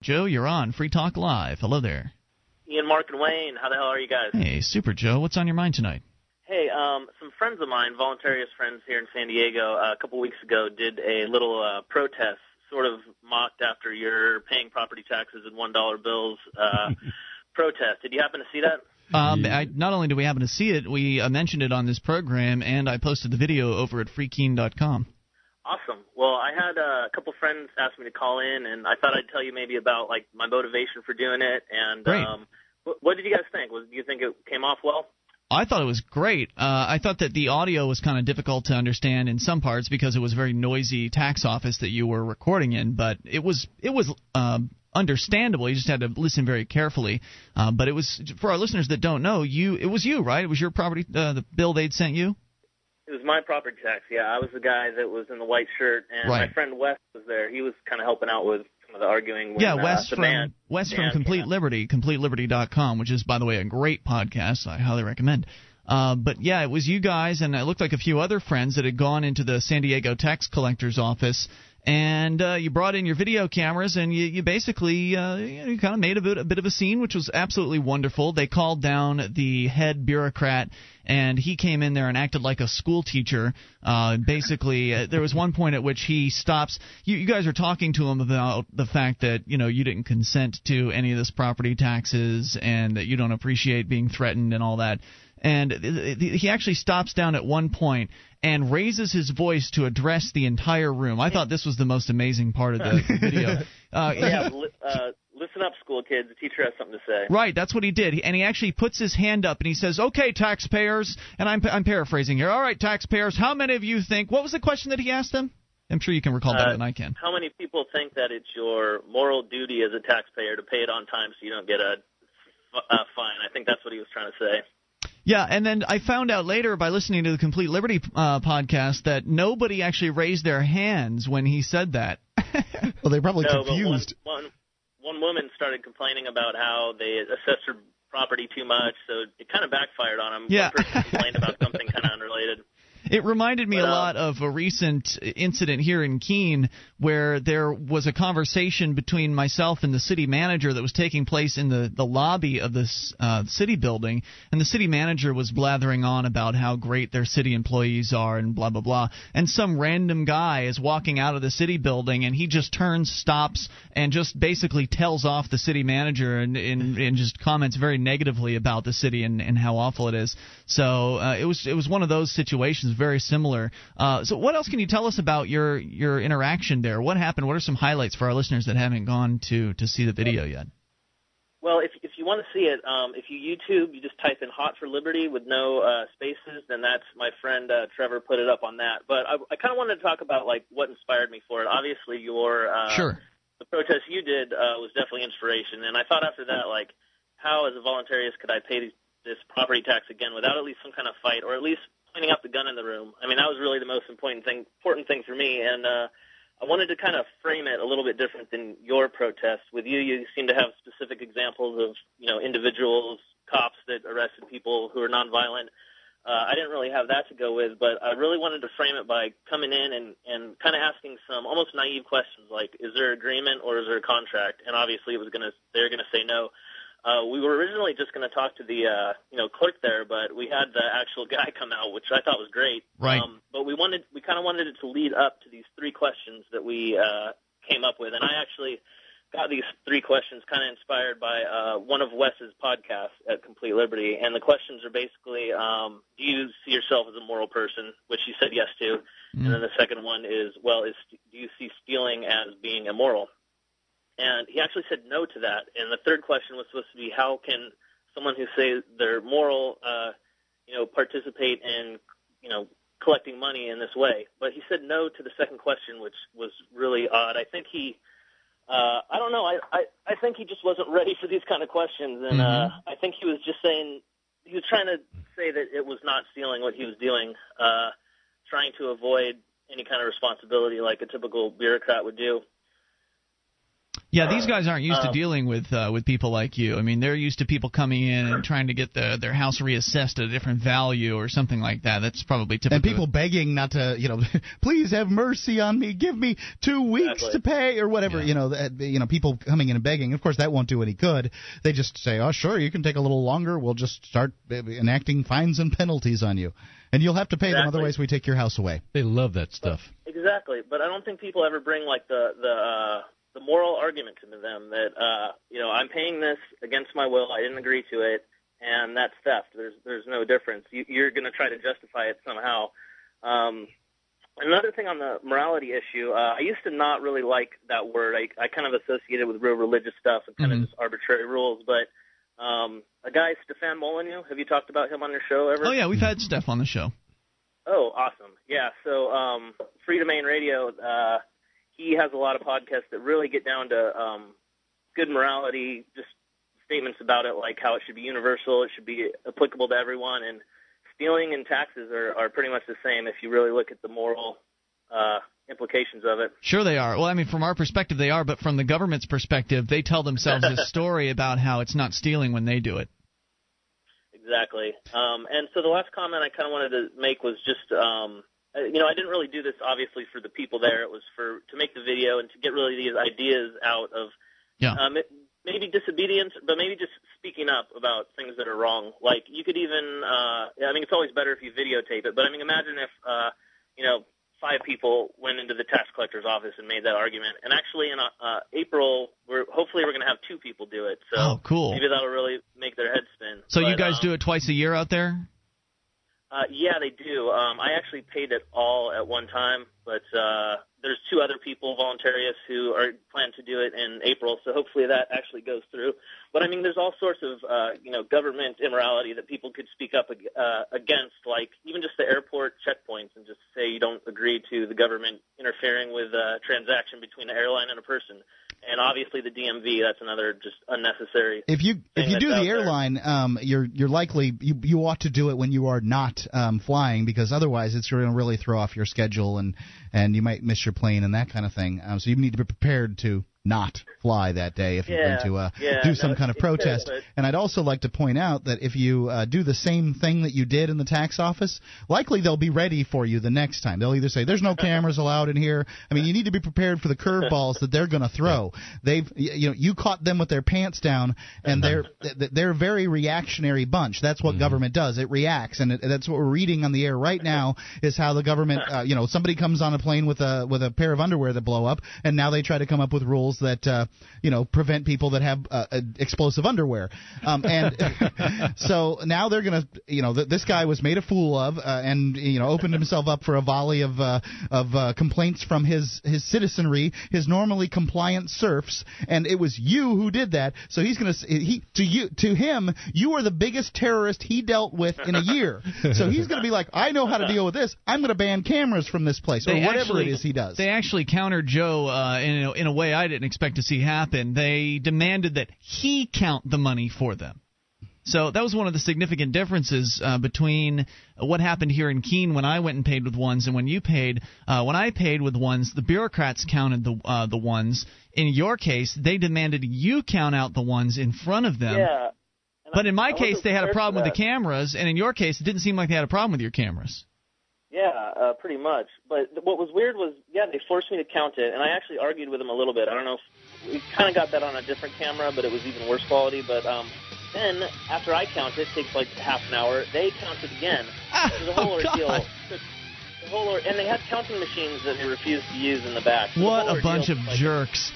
Joe, you're on Free Talk Live. Hello there. Ian, Mark, and Wayne, how the hell are you guys? Hey, super, Joe. What's on your mind tonight? Hey, some friends of mine, voluntarist friends here in San Diego, a couple weeks ago did a little protest, sort of mocked after your paying property taxes and $1 bills protest. Did you happen to see that? Not only did we happen to see it, we mentioned it on this program, and I posted the video over at freekeen.com. Awesome. Well, I had a couple friends ask me to call in, and I thought I'd tell you maybe about like my motivation for doing it. And what did you guys think? Do you think it came off well? I thought it was great. I thought that the audio was kind of difficult to understand in some parts because it was a very noisy tax office that you were recording in, but it was understandable. You just had to listen very carefully. But it was, for our listeners that don't know, it was you, right? It was your property, the bill they'd sent you? It was my property tax, yeah. I was the guy that was in the white shirt, and my friend Wes was there. He was kind of helping out with some of the arguing. When, Wes from Complete Liberty, CompleteLiberty.com, which is, by the way, a great podcast. I highly recommend. But, yeah, it was you guys, and it looked like a few other friends that had gone into the San Diego tax collector's office, and you brought in your video cameras, and you basically you kind of made a bit of a scene, which was absolutely wonderful. They called down the head bureaucrat, and he came in there and acted like a school teacher. Basically, there was one point at which he stops. You guys are talking to him about the fact that you didn't consent to any of this property taxes, and that you don't appreciate being threatened and all that. And he actually stops down at one point and raises his voice to address the entire room. I thought this was the most amazing part of the video. Listen up, school kids. The teacher has something to say. Right, that's what he did. And he actually puts his hand up and he says, "Okay, taxpayers," and I'm paraphrasing here. "All right, taxpayers, how many of you think," what was the question that he asked them? I'm sure you can recall better than I can. How many people think that it's your moral duty as a taxpayer to pay it on time so you don't get a fine? I think that's what he was trying to say. Yeah, and then I found out later by listening to the Complete Liberty podcast that nobody actually raised their hands when he said that. Well, they're probably confused. But one woman started complaining about how they assessed her property too much, so it kind of backfired on him. Yeah. One person complained about something kind of unrelated. It reminded me a lot of a recent incident here in Keene where there was a conversation between myself and the city manager that was taking place in the lobby of this city building, and the city manager was blathering on about how great their city employees are and blah, blah, blah. And some random guy is walking out of the city building, and he just turns, stops, and just basically tells off the city manager and just comments very negatively about the city and how awful it is. So it was one of those situations, very similar. So what else can you tell us about your interaction there? What happened? What are some highlights for our listeners that haven't gone to see the video yet? Well, if you want to see it, if you YouTube, you just type in "Hot for Liberty" with no spaces, then that's my friend Trevor put it up on that. But I kind of wanted to talk about like what inspired me for it. Obviously, the protest you did was definitely inspiration, and I thought after that, like, how as a voluntarist could I pay this property tax again without at least some kind of fight, or at least pointing out the gun in the room. I mean, that was really the most important thing for me, and I wanted to kind of frame it a little bit different than your protest. With you seem to have specific examples of, individuals, cops that arrested people who are nonviolent. I didn't really have that to go with, but I really wanted to frame it by coming in and kind of asking some almost naive questions like, is there agreement or is there a contract? And obviously they're going to say no. We were originally just going to talk to the clerk there, but we had the actual guy come out, which I thought was great. Right. But we kind of wanted it to lead up to these three questions that we came up with, and I actually got these three questions kind of inspired by one of Wes's podcasts at Complete Liberty, and the questions are basically, do you see yourself as a moral person, which you said yes to, and then the second one is, do you see stealing as being immoral? And he actually said no to that. And the third question was supposed to be, how can someone who says they're moral, participate in, collecting money in this way? But he said no to the second question, which was really odd. I think I don't know. I think he just wasn't ready for these kind of questions. And I think he was just saying, he was trying to say that it was not stealing what he was doing, trying to avoid any kind of responsibility like a typical bureaucrat would do. Yeah, these guys aren't used to dealing with people like you. I mean, they're used to people coming in and trying to get their house reassessed at a different value or something like that. That's probably typical. And people begging not to, please have mercy on me, give me 2 weeks to pay or whatever. Yeah. People coming in and begging. Of course, that won't do any good. They just say, oh, sure, you can take a little longer. We'll just start enacting fines and penalties on you. And you'll have to pay them, otherwise we take your house away. They love that stuff. Exactly. But I don't think people ever bring, like, the moral argument to them that, I'm paying this against my will, I didn't agree to it, and that's theft. There's no difference. You're going to try to justify it somehow. Another thing on the morality issue, I used to not really like that word. I kind of associated it with real religious stuff and kind of just arbitrary rules, but a guy, Stefan Molyneux, have you talked about him on your show ever? Oh, yeah, we've had Steph on the show. Oh, awesome. Yeah, so Free Domain Radio, he has a lot of podcasts that really get down to good morality, just statements about it, like how it should be universal, it should be applicable to everyone, and stealing and taxes are pretty much the same if you really look at the moral implications of it. Sure they are. Well, I mean, from our perspective they are, but from the government's perspective, they tell themselves a story about how it's not stealing when they do it. Exactly. And so the last comment I kind of wanted to make was just I didn't really do this, obviously, for the people there. It was to make the video and to get really these ideas out of maybe disobedience, but maybe just speaking up about things that are wrong. Like, you could even, it's always better if you videotape it, but, imagine if, 5 people went into the tax collector's office and made that argument. And actually, in April, hopefully we're going to have 2 people do it. So cool. Maybe that'll really make their head spin. So you guys do it twice a year out there? Yeah, they do. I actually paid it all at one time, but there's 2 other people, voluntarists, who plan to do it in April, so hopefully that actually goes through. But, there's all sorts of, government immorality that people could speak up against, like even just the airport checkpoints, and just say you don't agree to the government interfering with a transaction between an airline and a person. And obviously the DMV, that's another just unnecessary. If you do the airline, you're likely you ought to do it when you are not flying, because otherwise it's going to really throw off your schedule and you might miss your plane and that kind of thing. So you need to be prepared to not fly that day if you're going to do some kind of protest. And I'd also like to point out that if you do the same thing that you did in the tax office, likely they'll be ready for you the next time. They'll either say, there's no cameras allowed in here. You need to be prepared for the curveballs that they're going to throw. You caught them with their pants down, and they're a very reactionary bunch. That's what government does. It reacts, and that's what we're reading on the air right now is how the government, somebody comes on a plane with a pair of underwear that blow up, and now they try to come up with rules that prevent people that have explosive underwear, and so now they're going to this guy was made a fool of and opened himself up for a volley of complaints from his citizenry, his normally compliant serfs, and it was you who did that. So he's going to him you are the biggest terrorist he dealt with in a year. So he's going to be like, I know how to deal with this. I'm going to ban cameras from this place, or whatever it is he does. They actually countered Joe in a way I didn't expect to see happen. They demanded that he count the money for them. So that was one of the significant differences between what happened here in Keene when I went and paid with ones and when you paid. When I paid with ones, the bureaucrats counted the ones. In your case, they demanded you count out the ones in front of them. Yeah. But in my case, they had a problem with the cameras, and in your case, it didn't seem like they had a problem with your cameras. Yeah, pretty much. But what was weird was, they forced me to count it, and I actually argued with them a little bit. I don't know if we kind of got that on a different camera, but it was even worse quality. But then, after I count it takes like half an hour, they count it again. It was a whole ordeal. And they had counting machines that they refused to use in the back. What a bunch of jerks.